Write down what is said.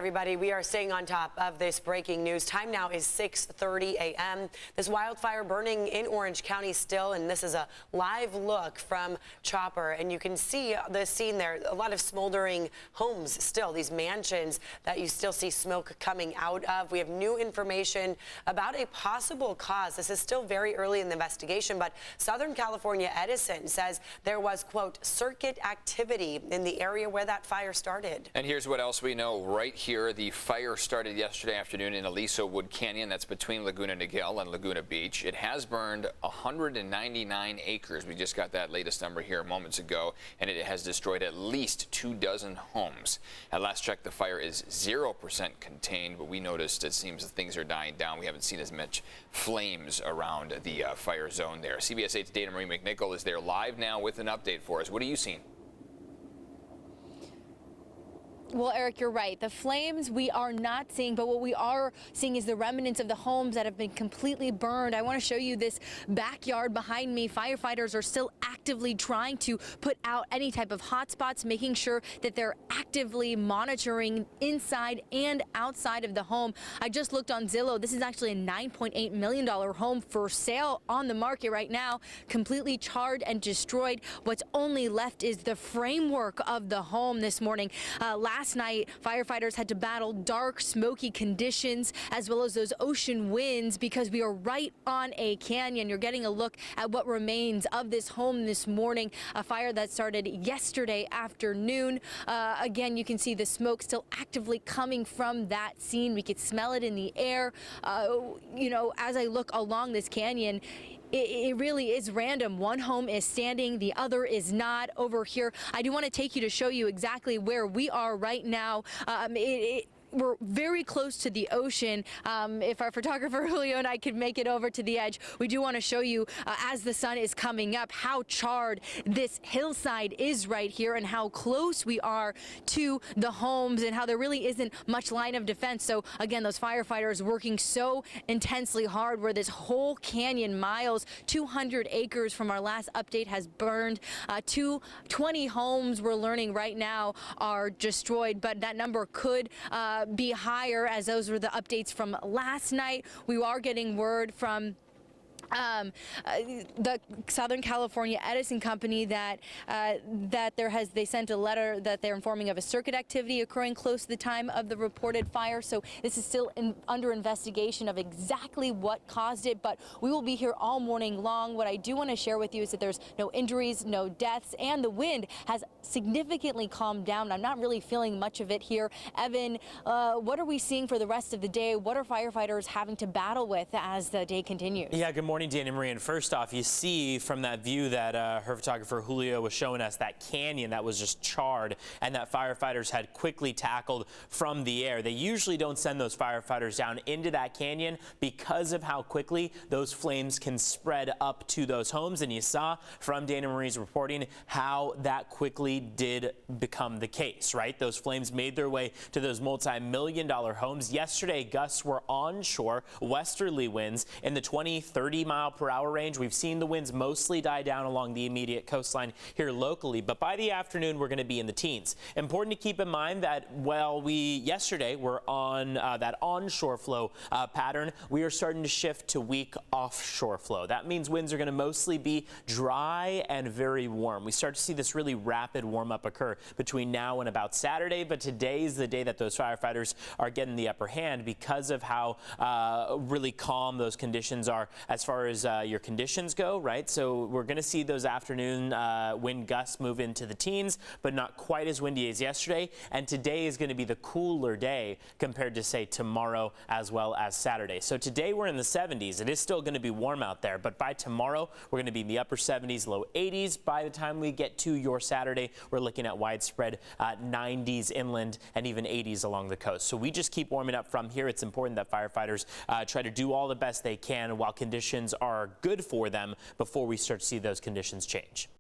Everybody, we are staying on top of this breaking news. Time now is 6:30 a.m. This wildfire burning in Orange County still, and this is a live look from Chopper. And you can see the scene there, a lot of smoldering homes still, these mansions that you still see smoke coming out of. We have new information about a possible cause. This is still very early in the investigation, but Southern California Edison says there was, quote, circuit activity in the area where that fire started. And here's what else we know right here. The fire started yesterday afternoon in Aliso Wood Canyon. That's between Laguna Niguel and Laguna Beach. It has burned 199 acres. We just got that latest number here moments ago, and it has destroyed at least 24 homes. At last check, the fire is 0% contained, but we noticed it seems that things are dying down. We haven't seen as much flames around the fire zone there. CBS 8's Dana Marie McNichol is there live now with an update for us. What are you seeing? Well, Eric, you're right. The flames we are not seeing, but what we are seeing is the remnants of the homes that have been completely burned. I want to show you this backyard behind me. Firefighters are still actively trying to put out any type of hot spots, making sure that they're actively monitoring inside and outside of the home. I just looked on Zillow. This is actually a $9.8 million home for sale on the market right now, completely charred and destroyed. What's only left is the framework of the home this morning. Last night, firefighters had to battle dark, smoky conditions as well as those ocean winds because we are right on a canyon. You're getting a look at what remains of this home this morning, a fire that started yesterday afternoon. Again, you can see the smoke still actively coming from that scene. We could smell it in the air. You know, as I look along this canyon, it really is random. One home is standing, the other is not. Over here, I do want to take you to show you exactly where we are right now. We're very close to the ocean. If our photographer Julio and I could make it over to the edge, we do want to show you as the sun is coming up how charred this hillside is right here and how close we are to the homes and how there really isn't much line of defense. So again, those firefighters working so intensely hard where this whole canyon miles, 200 acres from our last update has burned. 20 homes we're learning right now are destroyed, but that number could be higher as those were the updates from last night. We are getting word from the Southern California Edison company that they sent a letter that they're informing of a circuit activity occurring close to the time of the reported fire. So this is still under investigation of exactly what caused it, but we will be here all morning long. What I do want to share with you is that there's no injuries, no deaths, and the wind has significantly calmed down. I'm not really feeling much of it here. Evan, what are we seeing for the rest of the day? What are firefighters having to battle with as the day continues? Yeah, good morning, Dana Marie. And first off, you see from that view that her photographer Julio was showing us, that canyon that was just charred and that firefighters had quickly tackled from the air. They usually don't send those firefighters down into that canyon because of how quickly those flames can spread up to those homes. And you saw from Dana Marie's reporting how that quickly did become the case, right? Those flames made their way to those multi-million-dollar homes. Yesterday, gusts were onshore, westerly winds in the 20-30 mile per hour range. We've seen the winds mostly die down along the immediate coastline here locally, but by the afternoon, we're going to be in the teens. Important to keep in mind that while we yesterday were on that onshore flow pattern, we are starting to shift to weak offshore flow. That means winds are going to mostly be dry and very warm. We start to see this really rapid warm up occur between now and about Saturday, but today is the day that those firefighters are getting the upper hand because of how really calm those conditions are as far as your conditions go, right? So we're going to see those afternoon wind gusts move into the teens, but not quite as windy as yesterday. And today is going to be the cooler day compared to, say, tomorrow as well as Saturday. So today we're in the 70s. It is still going to be warm out there, but by tomorrow we're going to be in the upper 70s, low 80s. By the time we get to your Saturday, we're looking at widespread 90s inland and even 80s along the coast. So we just keep warming up from here. It's important that firefighters try to do all the best they can while conditions are good for them before we start to see those conditions change.